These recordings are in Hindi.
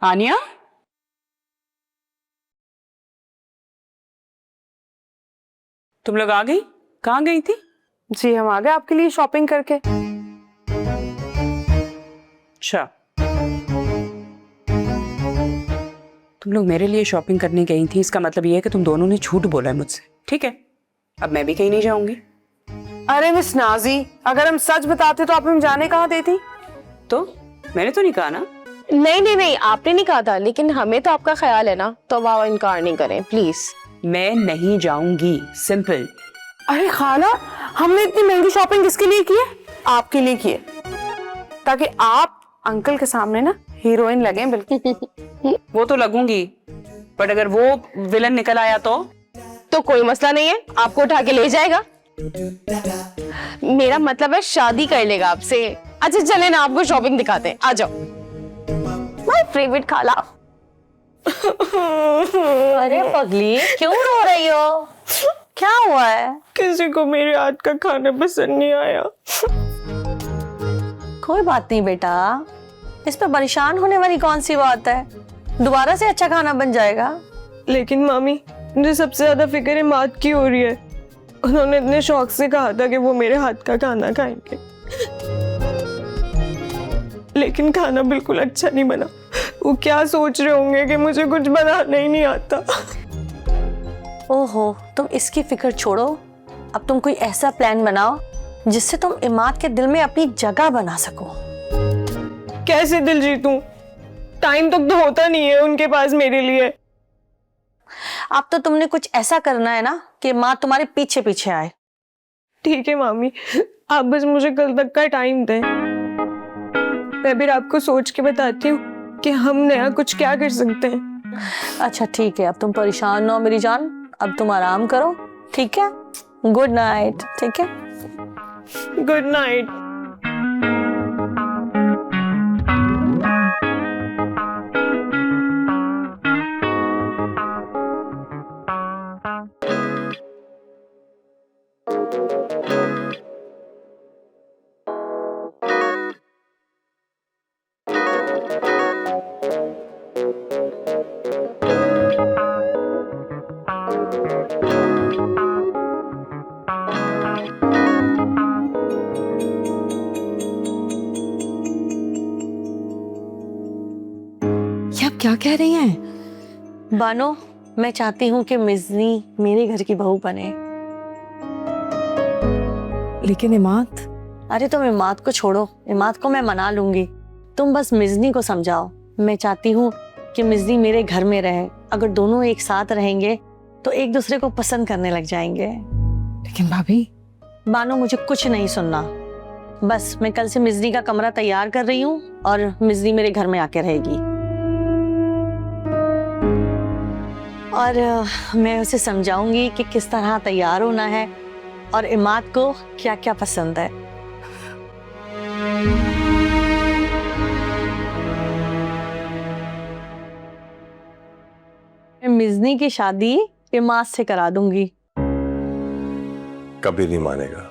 आनिया, तुम लोग आ गई? कहाँ गई थी? जी हम आ गए आपके लिए शॉपिंग करके। अच्छा, तुम लोग मेरे लिए शॉपिंग करने गई थी, इसका मतलब ये है कि तुम दोनों ने झूठ बोला है मुझसे। ठीक है, अब मैं भी कहीं नहीं जाऊंगी। अरे मिस नाजी, अगर हम सच बताते तो आप हम जाने कहाँ देती? तो मैंने तो नहीं कहा ना। नहीं नहीं नहीं, आपने नहीं कहा था, लेकिन हमें तो आपका ख्याल है ना, तो अब आप इनकार नहीं करें प्लीज। मैं नहीं जाऊंगी, सिंपल। अरे खाला, हमने इतनी महंगी शॉपिंग किसके लिए की है? आपके लिए की है, ताकि आप अंकल के सामने ना हीरोइन लगे। बिल्कुल। वो तो लगूंगी, बट अगर वो विलन निकल आया तो कोई मसला नहीं है, आपको उठा के ले जाएगा। मेरा मतलब है शादी कर लेगा आपसे। अच्छा चले ना, आपको शॉपिंग दिखाते हैं, आ जाओ। माय फेवरेट खाला। अरे पगली, क्यों रो रही हो? क्या हुआ है? किसी को मेरे हाथ का खाना पसंद नहीं आया। कोई बात नहीं बेटा, इस पर परेशान होने वाली कौन सी बात है, दोबारा से अच्छा खाना बन जाएगा। लेकिन मामी, मुझे सबसे ज्यादा फिक्र इमाद की हो रही है। उन्होंने इतने शौक से कहा था कि वो मेरे हाथ का खाना खाएंगे, लेकिन खाना बिल्कुल अच्छा नहीं बना। वो क्या सोच रहे होंगे कि मुझे कुछ बनाना ही नहीं आता। ओहो, तुम इसकी फिक्र छोड़ो, अब तुम कोई ऐसा प्लान बनाओ जिससे तुम इमाद के दिल में अपनी जगह बना सको। कैसे दिल जीतूं? टाइम तक तो होता नहीं है उनके पास मेरे लिए। अब तो तुमने कुछ ऐसा करना है ना कि माँ तुम्हारे पीछे पीछे आए। ठीक है मामी, आप बस मुझे कल तक का टाइम दें, मैं फिर आपको सोच के बताती हूँ कि हम नया कुछ क्या कर सकते हैं। अच्छा ठीक है, अब तुम परेशान ना हो मेरी जान, अब तुम आराम करो, ठीक है? Good night. ठीक है, गुड नाइट। ये आप क्या कह रही हैं? बानो, मैं चाहती हूँ कि मिज़नी मेरे घर की बहू बने। लेकिन इमाद। अरे तुम इमाद को छोड़ो, इमाद को मैं मना लूंगी, तुम बस मिज़नी को समझाओ। मैं चाहती हूँ कि मिज़नी मेरे घर में रहे, अगर दोनों एक साथ रहेंगे तो एक दूसरे को पसंद करने लग जाएंगे। लेकिन भाभी। बानो, मुझे कुछ नहीं सुनना, बस मैं कल से मिज़नी का कमरा तैयार कर रही हूँ और मिज़नी मेरे घर में आके रहेगी। और मैं उसे समझाऊंगी कि किस तरह तैयार होना है और इमाद को क्या क्या पसंद है। मैं मिज़नी की शादी इमाद से करा दूंगी। कभी नहीं मानेगा,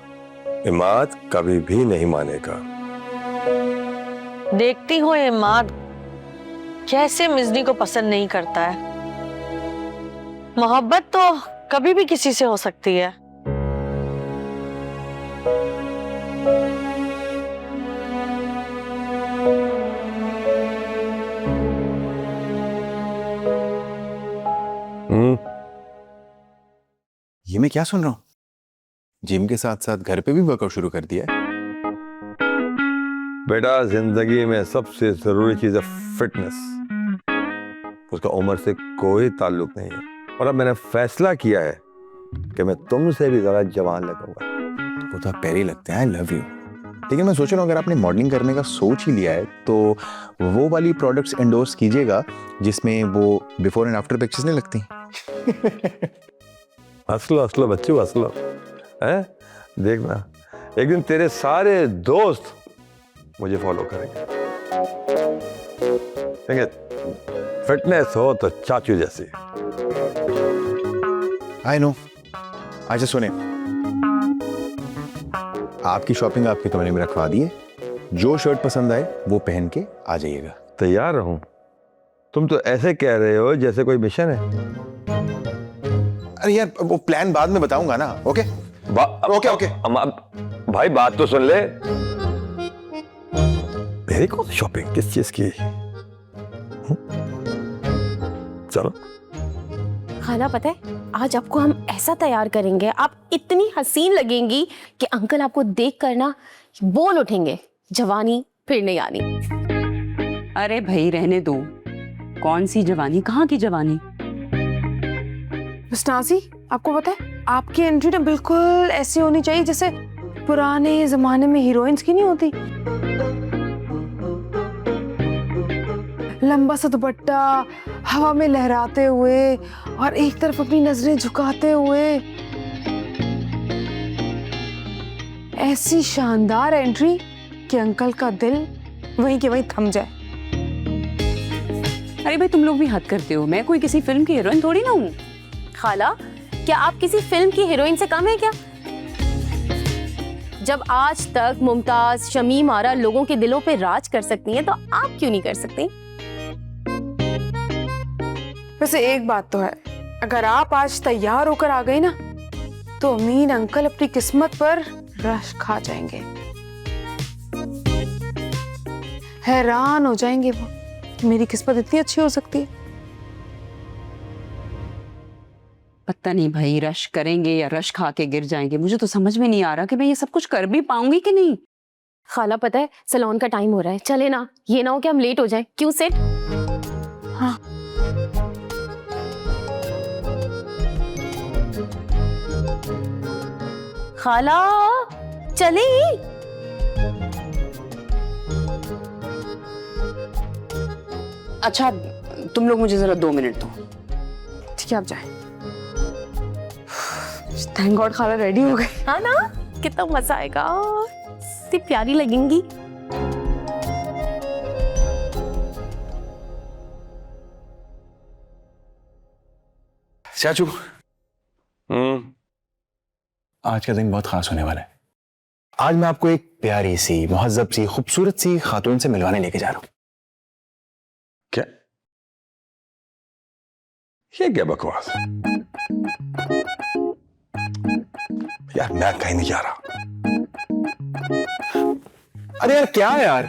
इमाद कभी भी नहीं मानेगा। देखती हूँ इमाद कैसे मिज़नी को पसंद नहीं करता है। मोहब्बत तो कभी भी किसी से हो सकती है। ये मैं क्या सुन रहा हूँ? जिम के साथ साथ घर पे भी वर्कआउट शुरू कर दिया है। बेटा, जिंदगी में सबसे जरूरी चीज है फिटनेस, उसका उम्र से कोई ताल्लुक नहीं है। और अब मैंने फैसला किया है कि मैं तुमसे भी ज्यादा जवान लगूंगा। वो तो आप पैर ही लगते हैं, आई लव यू। लेकिन मैं सोच रहा हूँ अगर आपने मॉडलिंग करने का सोच ही लिया है तो वो वाली प्रोडक्ट्स एंडोर्स कीजिएगा जिसमें वो बिफोर एंड आफ्टर पिक्चर्स नहीं लगती। हंसलो हंसलो बच्चों, हंसलो हैं। देखना एक दिन तेरे सारे दोस्त मुझे फॉलो करेंगे। देखेंगे फिटनेस हो तो चाचू जैसी। I know. अच्छा सुने, आपकी शॉपिंग आपके कमरे में रखवा दी है, जो शर्ट पसंद आए वो पहन के आ जाइएगा। तैयार रहूं? तुम तो ऐसे कह रहे हो जैसे कोई मिशन है। अरे यार वो प्लान बाद में बताऊंगा ना। ओके ओके भाई बात तो सुन ले। मेरे को शॉपिंग किस चीज की? चलो। खाला पता है आज आपको हम ऐसा तैयार करेंगे, आप इतनी हसीन लगेंगी कि अंकल आपको देख कर ना बोल उठेंगे, जवानी फिर नहीं आनी। अरे भाई रहने दो, कौन सी जवानी, कहाँ की जवानी? स्टासी, आपको पता है आपकी एंट्री ना बिल्कुल ऐसी होनी चाहिए जैसे पुराने जमाने में हीरोइंस की नहीं होती। लंबा सा दुपट्टा हवा में लहराते हुए और एक तरफ अपनी नजरें झुकाते हुए, ऐसी शानदार एंट्री कि अंकल का दिल वहीं के वहीं थम जाए। अरे भाई तुम लोग भी हद करते हो, मैं कोई किसी फिल्म की हीरोइन थोड़ी ना हूँ। खाला क्या आप किसी फिल्म की हीरोइन से कम है क्या? जब आज तक मुमताज, शमीम आरा लोगों के दिलों पे राज कर सकती हैं, तो आप क्यों नहीं कर सकती? वैसे एक बात तो है, अगर आप आज तैयार होकर आ गए ना तो अमीन अंकल अपनी किस्मत पर रश खा जाएंगे, हैरान हो जाएंगे वो, मेरी किस्मत इतनी अच्छी हो सकती है। पता नहीं भाई रश करेंगे या रश खा के गिर जाएंगे, मुझे तो समझ में नहीं आ रहा कि मैं ये सब कुछ कर भी पाऊंगी कि नहीं। खाला पता है सलोन का टाइम हो रहा है, चले ना, ये ना हो कि हम लेट हो जाएं। क्यों सेठ? हाँ खाला चले। अच्छा तुम लोग मुझे जरा 2 मिनट दो। ठीक है, आप जाए। थैंक गॉड खाला रेडी हो गए। हाँ ना, कितना मजा आएगा, इतनी प्यारी लगेंगी। चाचू, आज का दिन बहुत खास होने वाला है। आज मैं आपको एक प्यारी सी, मुहज्जब सी, खूबसूरत सी खातून से मिलवाने लेके जा रहा हूं। क्या? ये क्या बकवास? यार मैं कहीं नहीं जा रहा। अरे यार क्या है यार,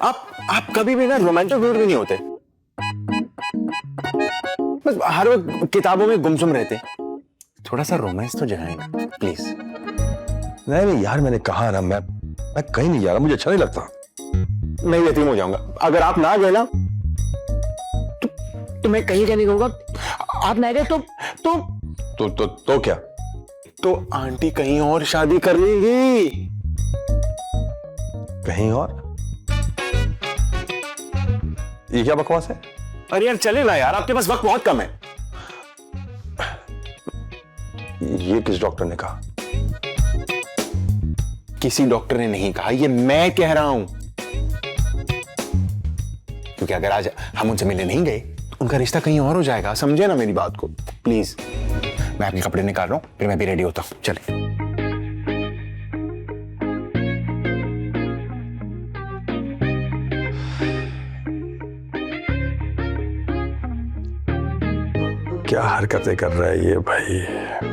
आप कभी भी ना रोमांटिक मूड में नहीं होते, बस हर वक्त किताबों में गुमसुम रहते। थोड़ा सा रोमांस तो जगाएं ना प्लीज। नहीं यार, मैंने कहा ना मैं कहीं नहीं जा रहा, मुझे अच्छा नहीं लगता। मैं यतीम हो जाऊंगा अगर आप ना गए ना, तो मैं कहीं क्या नहीं कहूंगा। आप ना गए तो क्या? तो आंटी कहीं और शादी कर लेगी। कहीं और? ये क्या बकवास है? अरे यार चले ना यार, आपके पास वक्त बहुत कम है। ये किस डॉक्टर ने कहा? किसी डॉक्टर ने नहीं कहा, ये मैं कह रहा हूं। क्योंकि अगर आज हम उनसे मिलने नहीं गए तो उनका रिश्ता कहीं और हो जाएगा, समझे ना मेरी बात को प्लीज। मैं अपने कपड़े निकाल रहा हूं, फिर मैं भी रेडी होता हूं। चले। क्या हरकतें कर रहा है ये भाई।